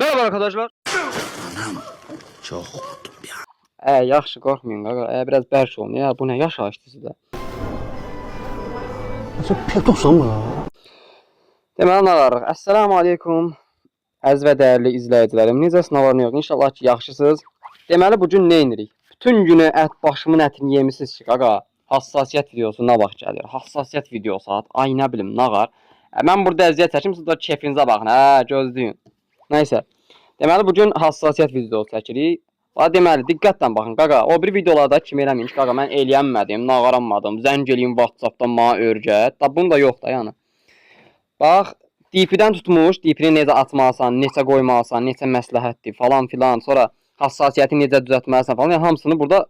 Merhaba arkadaşlar. Anam çok korktum ya. Yaxşı qorxmayın qaqa. Biraz bərk olun ya. Bu nə yaş açdı sizdə? Nasıl petosan mı ya? Deməli nə varıq? Assalamu aleykum. Əziz və dəyərli izləyicilərim. Necəsiniz? Nə var, nə yox? İnşallah ki, yaxşısınız. Deməli bu gün nə edirik? Bütün günü başımın ətini yemisiniz ki, qaqa. Hassasiyyət videosu nə vaxt gəlir? Hassasiyyət videosu ay nə bilim, nə var? Mən burada əziyyət çəkim, siz də keyfinizə baxın. Gözləyin. Nəysə. Deməli bu gün hassasiyyət videosu çəkirik. Deməli diqqətlə baxın qaqa. O bir videolarda kimi eləməyin ki, qaqa mən eləyənmədim, nağaranmadım, zəng eləyim WhatsApp-dan mənə öyrət. Da bunu da yox da yəni. Bax, DP-dən tutmuş, DP-ni necə açmalısan, necə qoymalısan, necə məsləhətdir falan filan, sonra hassasiyyəti necə düzəltməlisən falan, yəni hamısını burada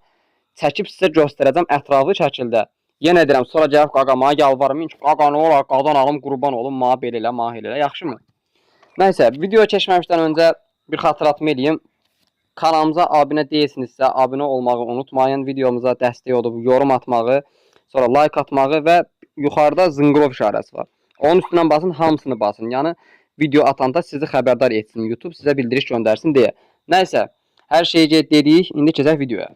çəkib sizə göstərəcəm ətraflı şəkildə. Yenə deyirəm, sonra gəlib qaqa mənə yalvarmayın ki, qaqa nə olar, qadan alım, qurban olum, mənə belə elə, mənə elə, yaxşımı? Nəysə, videoya keçməmişdən öncə bir xatırlatma eləyim. Kanalımıza abunə deyilsinizsə, abunə olmağı unutmayın. Videomuza dəstək olub yorum atmağı, sonra like atmağı və yuxarıda zınqrov işarəsi var. Onun üstündən basın, hamısını basın. Yəni video atanda sizi xəbərdar etsin YouTube, sizə bildiriş göndərsin deyə. Nəysə, hər şeyi dedik, indi keçək videoya.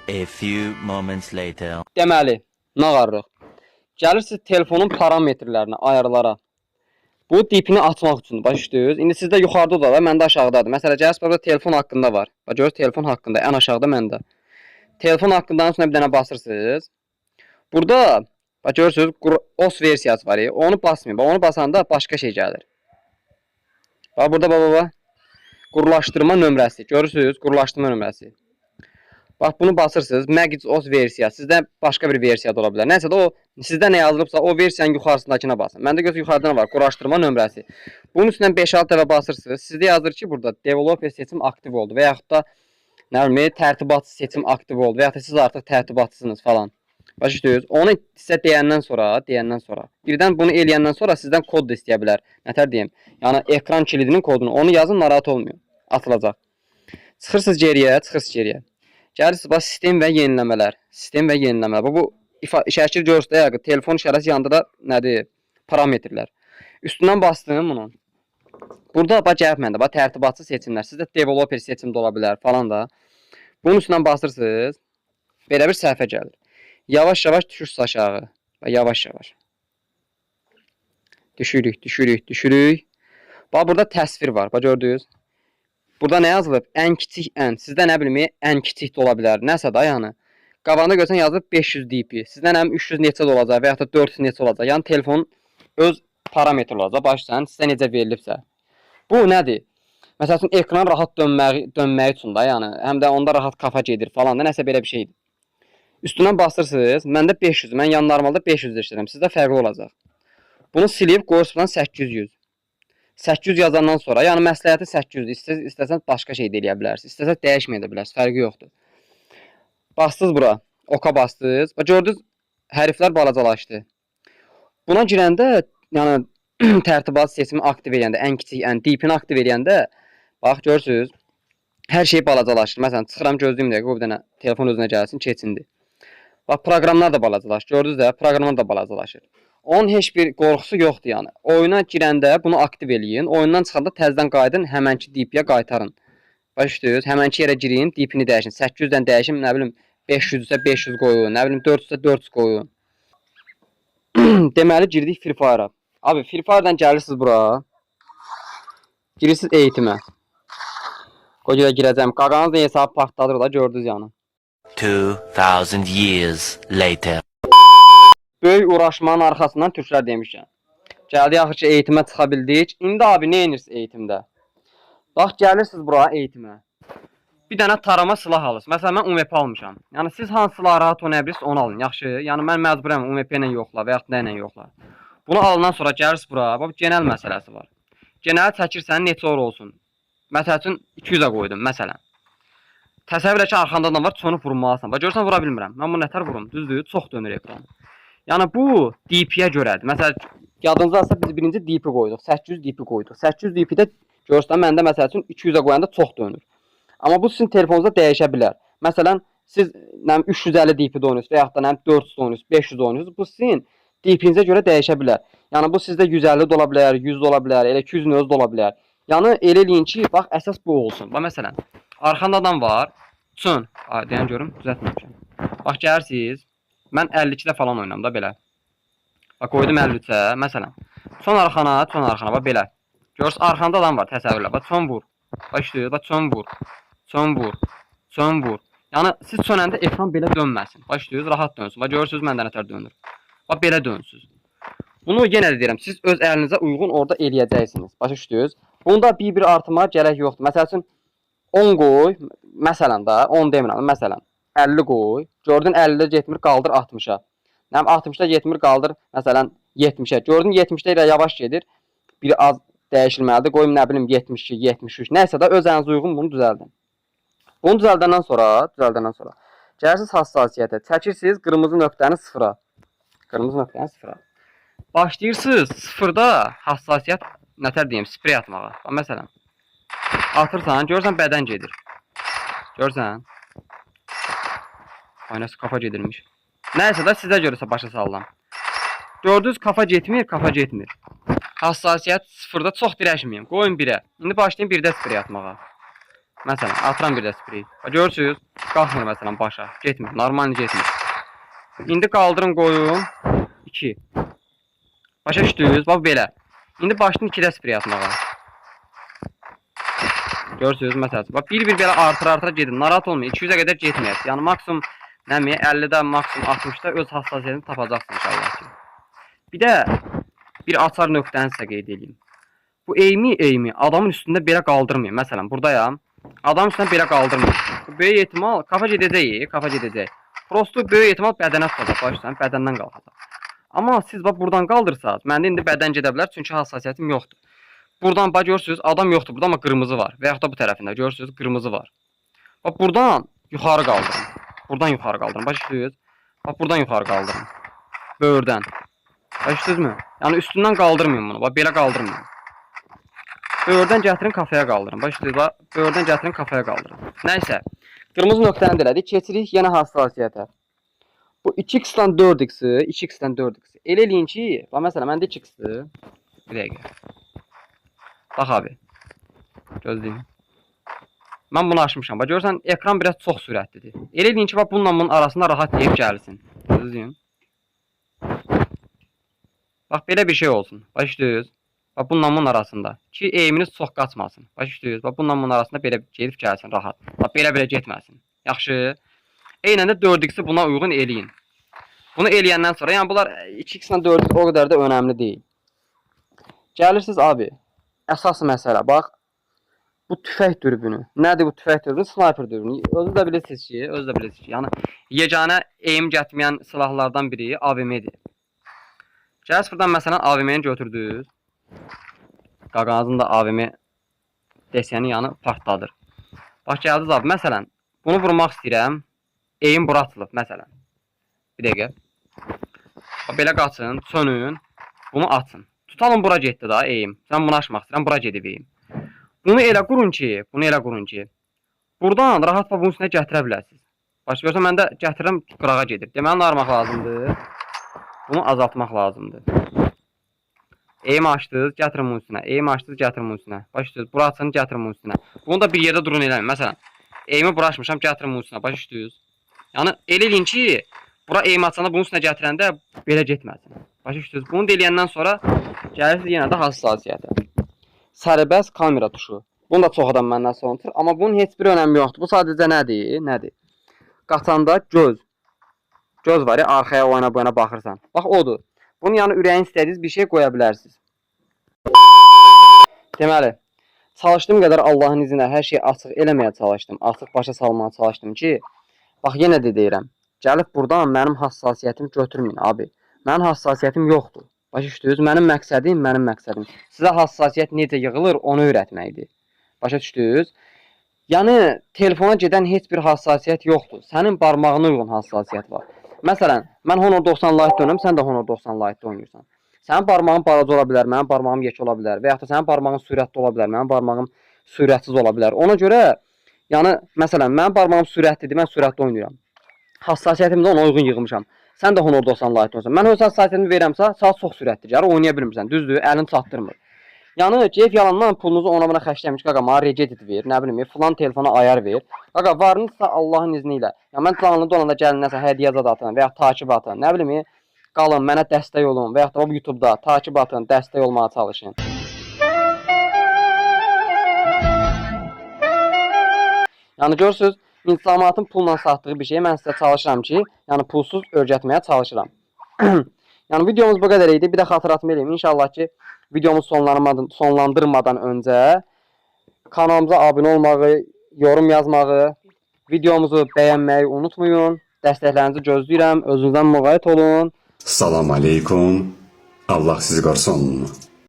A few moments later. Deməli, nə qarırıq? Gəlirsiniz telefonun parametrlərinə, ayarlara. Bu DP-ni açmaq üçün başlayırız. İndi sizdə yuxarıda da var, məndə aşağıdadır. Məsələn, gəlirsiniz burada telefon haqqında var. Bax görürsüz telefon haqqında, ən aşağıda məndə. Telefon haqqından üstünə bir dənə basırsınız. Burada bax görürsüz OS versiyası var. Onu basmayın. Bax onu basanda başqa şey gəlir. Bax burada bax. Qurlaşdırma nömrəsi. Görürsüz qurlaşdırma nömrəsi. Bax bunu basırsınız. Magic OS versiyası. Sizdə başqa bir versiya da ola bilər. Nəsə də o sizdə nə yazılıbsa o versiyanın yuxarısındakına basın. Məndə göz yuxarıdan var. Quraşdırma nömrəsi. Bunun üstündən 5-6 dəfə basırsınız. Sizdə yazır ki, burada developer seçim aktiv oldu və yaxud da nə bilim tərtibatçı seçim aktiv oldu və yaxud da siz artıq tərtibatçısınız falan. Başlayırsınız. Onu sizə deyəndən sonra birdən bunu eləyəndən sonra sizdən kod da istəyə bilər. Nətər deyim? Yəni ekran kilidinin kodunu onu yazın, narahat olmayın. Atılacaq. Çıxırsınız geriyə. Gəlirsiniz bax sistem və yeniləmələr. Bu şəkil görürsüz də, telefon işarəsi yanında da nədir? Parametrlər. Üstündən bastım bunu. Burada bax gəlib məndə bax tərtibatçı seçimlər. Sizdə developer seçim də ola bilər falan da. Bunun üstündən basırsınız. Belə bir səhifə gəlir. Yavaş-yavaş düşürsüz aşağı. Bax yavaş-yavaş. Düşürük. Bax burada təsvir var. Bax gördünüz? Burada nə yazılıb? Ən kiçik ən. Sizdə nə bilim, ən kiçik də ola bilər. Nəsə da yəni. Qabağında görsən yazılıb 500 dp. Sizdən həm 300 neçə də olacaq və yaxud da 400 neçə olacaq. Yəni telefonun öz parametri olacaq. Başdan sizə necə verilibsə. Bu nədir? Məsəl üçün ekran rahat dönmək üçün da, yəni həm də onda rahat kafa gedir falan da, nəsə belə bir şeydir. Üstündən basırsınız. Məndə 500. Mən yan normalda 500 işləyirəm. Sizdə fərqli olacaq. Bunu silib qoyursunuz 800. 800 yazandan sonra, yəni məsləhəti 800-dür. İstəsəniz başqa şey də eləyə bilərsiniz. İstəsəniz dəyişməyə də bilərsiniz. Fərqi yoxdur. Bastınız bura. Oka bastınız. Bax gördünüz, hərflər balacalaşdı. Buna girəndə, yəni tərtibat seçimi aktiv edəndə, ən kiçik, ən DP-ni aktiv edəndə, bax görürsüz, hər şey balacalaşır. Məsələn, çıxıram gözləyim dəqiqə, o bir dənə telefon özünə gəlsin, keçindi. Bax proqramlar da balacalaşır. Gördünüz də, proqramlar da balacalaşır. Onun heç bir qorxusu yoxdur yəni. Oyuna girəndə bunu aktiv eləyin. Oyundan çıxanda təzədən qayıdın, həmənki DP-yə qaytarın. Başlayırsınız, həmənki yerə girin, DP-ni dəyişin. 800-dən dəyişin, nə bilim 500-sə 500 qoyun, nə bilim 400-sə 400 qoyun. Deməli girdik Free Fire-a. Abi Free Fire-dan gəlirsiniz bura. Girirsiniz eğitimə. Qoyuya girəcəm. Qaqanız da hesabı partladır da, gördünüz yəni. 2000 years later. Böyük uğraşmanın arxasından türklər demişkən. Gəldik axır ki eğitimə çıxa bildik. İndi abi nə edirsiniz eğitimdə? Bax gəlirsiniz bura eğitimə. Bir dənə tarama silah alırsınız. Məsələn mən UMP almışam. Yəni siz hansı silahı rahat oynaya bilirsiniz onu alın. Yaxşı. Yəni mən məcburəm UMP ilə yoxla və yaxud nə ilə yoxla. Bunu alandan sonra gəlirsiniz bura. Bax genel məsələsi var. Genel çəkirsən neçə or olsun. Məsəl üçün 200-ə qoydum məsələn. Təsəvvür et ki arxanda adam var, çonu vurmalısan. Bax görsən vura bilmirəm. Mən bunu nətər vurum? Düzdür? Çox dönür ekran. Yəni bu DP-yə görədir. Məsələn, yadınızdadsa biz birinci DP qoyduq, 800 DP qoyduq. 800 DP-də görürsən məndə məsəl üçün 200-ə qoyanda çox dönür. Amma bu sizin telefonunuzda dəyişə bilər. Məsələn, siz 350 DP-də oynayırsınız və yaxud da 400 oynayırsınız, 500 oynayırsınız. Bu sizin DP-inizə görə dəyişə bilər. Yəni bu sizdə 150 də ola bilər, 100 də ola bilər, elə 200-ün özü də ola bilər. Yəni elə eləyin ki, bax əsas bu olsun. Bax məsələn, arxanda adam var. Çön. Deyən görüm, düzəltməmişəm. Bax gəlirsiniz. Mən 52-də falan oynam da belə. Bax qoydum 53-ə, məsələn. Çön arxana, bax belə. Görürsüz, arxanda adam var, təsəvvürlə. Bax çön vur. Bax işləyir, bax çön vur. Çön vur. Çön vur. Yəni siz çönəndə ekran belə dönməsin. Bax işləyir, rahat dönsün. Bax görürsüz məndə nətər dönür. Bax belə dönsüz. Bunu yenə də deyirəm, siz öz əlinizə uyğun orada eləyəcəksiniz. Başa düşdünüz? Bunda bir artırmağa gərək yoxdur. Məsəl üçün 10 qoy, məsələn da, 10 demirəm, məsələn 50 qoy. Gördün 50-də getmir, qaldır 60-a. Nəm 60-da getmir, qaldır məsələn 70-ə. Gördün 70-də ilə yavaş gedir. Bir az dəyişilməlidir. Qoyum nə bilim 72, 73. Nəysə də öz əlinizə uyğun bunu düzəldin. Bunu düzəldəndən sonra gəlirsiniz hassasiyyətə. Çəkirsiniz qırmızı nöqtəni sıfıra. Qırmızı nöqtəni sıfıra. Başlayırsınız sıfırda hassasiyyət nətər deyim, sprey atmağa. Bax məsələn atırsan, görürsən bədən gedir. Görürsən? Aynası kafa gedirmiş. Nəysə də sizə görəsə başa sallam. Gördünüz kafa getmir. Hassasiyyət sıfırda çox dirəşməyim. Qoyun 1-ə. İndi başlayın 1-də sprey atmağa. Məsələn, atıram 1-də sprey. Görürsünüz, qalxmır məsələn başa. Getmir, normal getmir. İndi qaldırın qoyun 2. Başa düşdünüz, bax belə. İndi başlayın 2-də sprey atmağa. Görürsünüz məsələn. Bax bir belə artıra gedin. Narahat olmayın. 200-ə qədər getməyəsiz. Yəni maksimum nəmi 50-də, maksimum 60-da öz hassasiyyətini tapacaqsınız inşallah ki. Bir də bir açar nöqtəni sizə qeyd edeyim. Bu eğimi adamın üstündə belə qaldırmayın. Məsələn, buradayam. Adam üstündə belə qaldırmayın. Bu böyük ehtimal kafa gedəcək. Prosto böyük ehtimal bədənə tutacaq. Başlayın, bədəndən qalxacaq. Amma siz bax buradan qaldırsanız, məndə indi bədən gedə bilər çünki hassasiyyətim yoxdur. Buradan bax görürsüz, adam yoxdur burada amma qırmızı var. Və yaxud da bu tərəfində görürsüz, qırmızı var. Bax buradan yuxarı qaldırın. Bax işləyirsiniz. Bax buradan yuxarı qaldırın. Böyürdən. Başladınızmı? Yəni üstündən qaldırmayın bunu. Bax belə qaldırmayın. Böyürdən gətirin kafaya qaldırın. Başlayırsınız, bax böyürdən gətirin kafaya qaldırın. Nəysə, qırmızı nöqtəni də elədik. Keçirik yenə hassasiyyətə. Bu 2x-dan 4x. Elə eləyin ki, bax məsələn məndə 2x-dir. Bir dəqiqə. Bax abi. Gözləyin. Mən bunu açmışam. Bax görürsən, ekran biraz çox sürətlidir. Elə eləyin ki, bax bununla bunun arasında rahat deyib gəlsin. Gözləyin. Bax belə bir şey olsun. Bax işləyirsiniz. Bax bununla bunun arasında. Ki eğiminiz çox qaçmasın. Bax işləyirsiniz. Bax bununla bunun arasında belə gedib gəlsin rahat. Bax belə getməsin. Yaxşı. Eynən də 4x-i buna uyğun eləyin. Bunu eləyəndən sonra, yəni bunlar 2x-lə 4x o qədər də önəmli deyil. Gəlirsiniz abi. Əsas məsələ, bax. Bu tüfək dürbünü. Nədir bu tüfək dürbünü? Sniper dürbünü. Özünüz də bilirsiniz ki, yəni yeganə eğim gətirməyən silahlardan biri AVM-dir. Gəlirsiniz buradan məsələn AVM-ni götürdünüz. Qaqanızın da AVM desəni yəni partladır. Bax gəldiniz abi, məsələn, bunu vurmaq istəyirəm. Eğim bura atılıb, məsələn. Bir dəqiqə. Belə qaçın, sönün, bunu açın. Tutalım bura getdi da eğim. Sən bunu açmaq istəyirəm, bura gedib eğim. Bunu elə qurun ki, buradan rahat bunun üstünə gətirə bilərsiniz. Baş görsən, mən də gətirirəm, qırağa gedir. Deməli, nə armaq lazımdır? Bunu azaltmaq lazımdır. Eğim açdınız, gətirin bunun üstünə. Eğim açdınız, gətirin bunun üstünə. Baş üstünüz, bura açın, gətirin bunun üstünə. Bunu da bir yerdə durun eləyin. Məsələn, eğimi bura açmışam, gətirin bunun üstünə. Baş üstünüz. Yəni, elə eləyin ki, bura eğim açanda bunun üstünə gətirəndə belə getməsin. Başa düşdünüz. Bunu da eləyəndən sonra gəlirsiniz yenə də hassasiyyətə. Sərbəst kamera tuşu. Bunu da çox adam məndən soruşur, amma bunun heç bir önəmi yoxdur. Bu sadəcə nədir? Qaçanda göz var ya, arxaya o yana bu yana baxırsan. Bax odur. Bunu yəni ürəyin istədiyiniz bir şey qoya bilərsiniz. Deməli, çalışdığım qədər Allahın izni ilə hər şeyi açıq eləməyə çalışdım. Açıq başa salmağa çalışdım ki, bax yenə də deyirəm. Gəlib buradan mənim hassasiyyətimi götürməyin abi. Mənim hassasiyyətim yoxdur. Başa düşdünüz? Mənim məqsədim. Sizə hassasiyyət necə yığılır, onu öyrətməkdir. Başa düşdünüz? Yəni, telefona gedən heç bir hassasiyyət yoxdur. Sənin barmağına uyğun hassasiyyət var. Məsələn, mən Honor 90 Lite oynayıram, sən də Honor 90 Lite oynayırsan. Sənin barmağın balaca ola bilər, mənim barmağım yekə ola bilər və yaxud da sənin barmağın sürətli ola bilər, mənim barmağım sürətsiz ola bilər. Ona görə, yəni, məsələn, mənim barmağım sürətlidir, mən sürətli oynayıram. Hassasiyyətimi də ona uyğun yığmışam. Sən də Honor 90 Lite oynayırsan. Mən öz hassasiyyətimi verirəmsə, saat çox sürətli gəlir, oynaya bilmirsən. Düzdür, əlin çatdırmır. Yəni keyf yalandan pulunuzu ona buna xərcləmiş. Qaqa, mənə regedit ver, nə bilim, filan telefona ayar ver. Qaqa, varınızsa Allahın izni ilə. Ya mən canlı dolanda gəlin nəsə hədiyyə zad atın və ya takib atın. Nə bilim, qalın, mənə dəstək olun və ya da YouTube-da takib atın, dəstək olmağa çalışın. Yəni görürsüz, insanların pulla satdığı bir şeyi mən sizə çalışıram ki, yəni pulsuz öyrətməyə çalışıram. Yəni videomuz bu qədər idi. Bir də xatırlatma eləyim. İnşallah ki, videomuzu sonlandırmadan öncə kanalımıza abunə olmağı, yorum yazmağı, videomuzu bəyənməyi unutmayın. Dəstəklərinizi gözləyirəm. Özünüzdən müğayət olun. Salam aleykum. Allah sizi qorusun.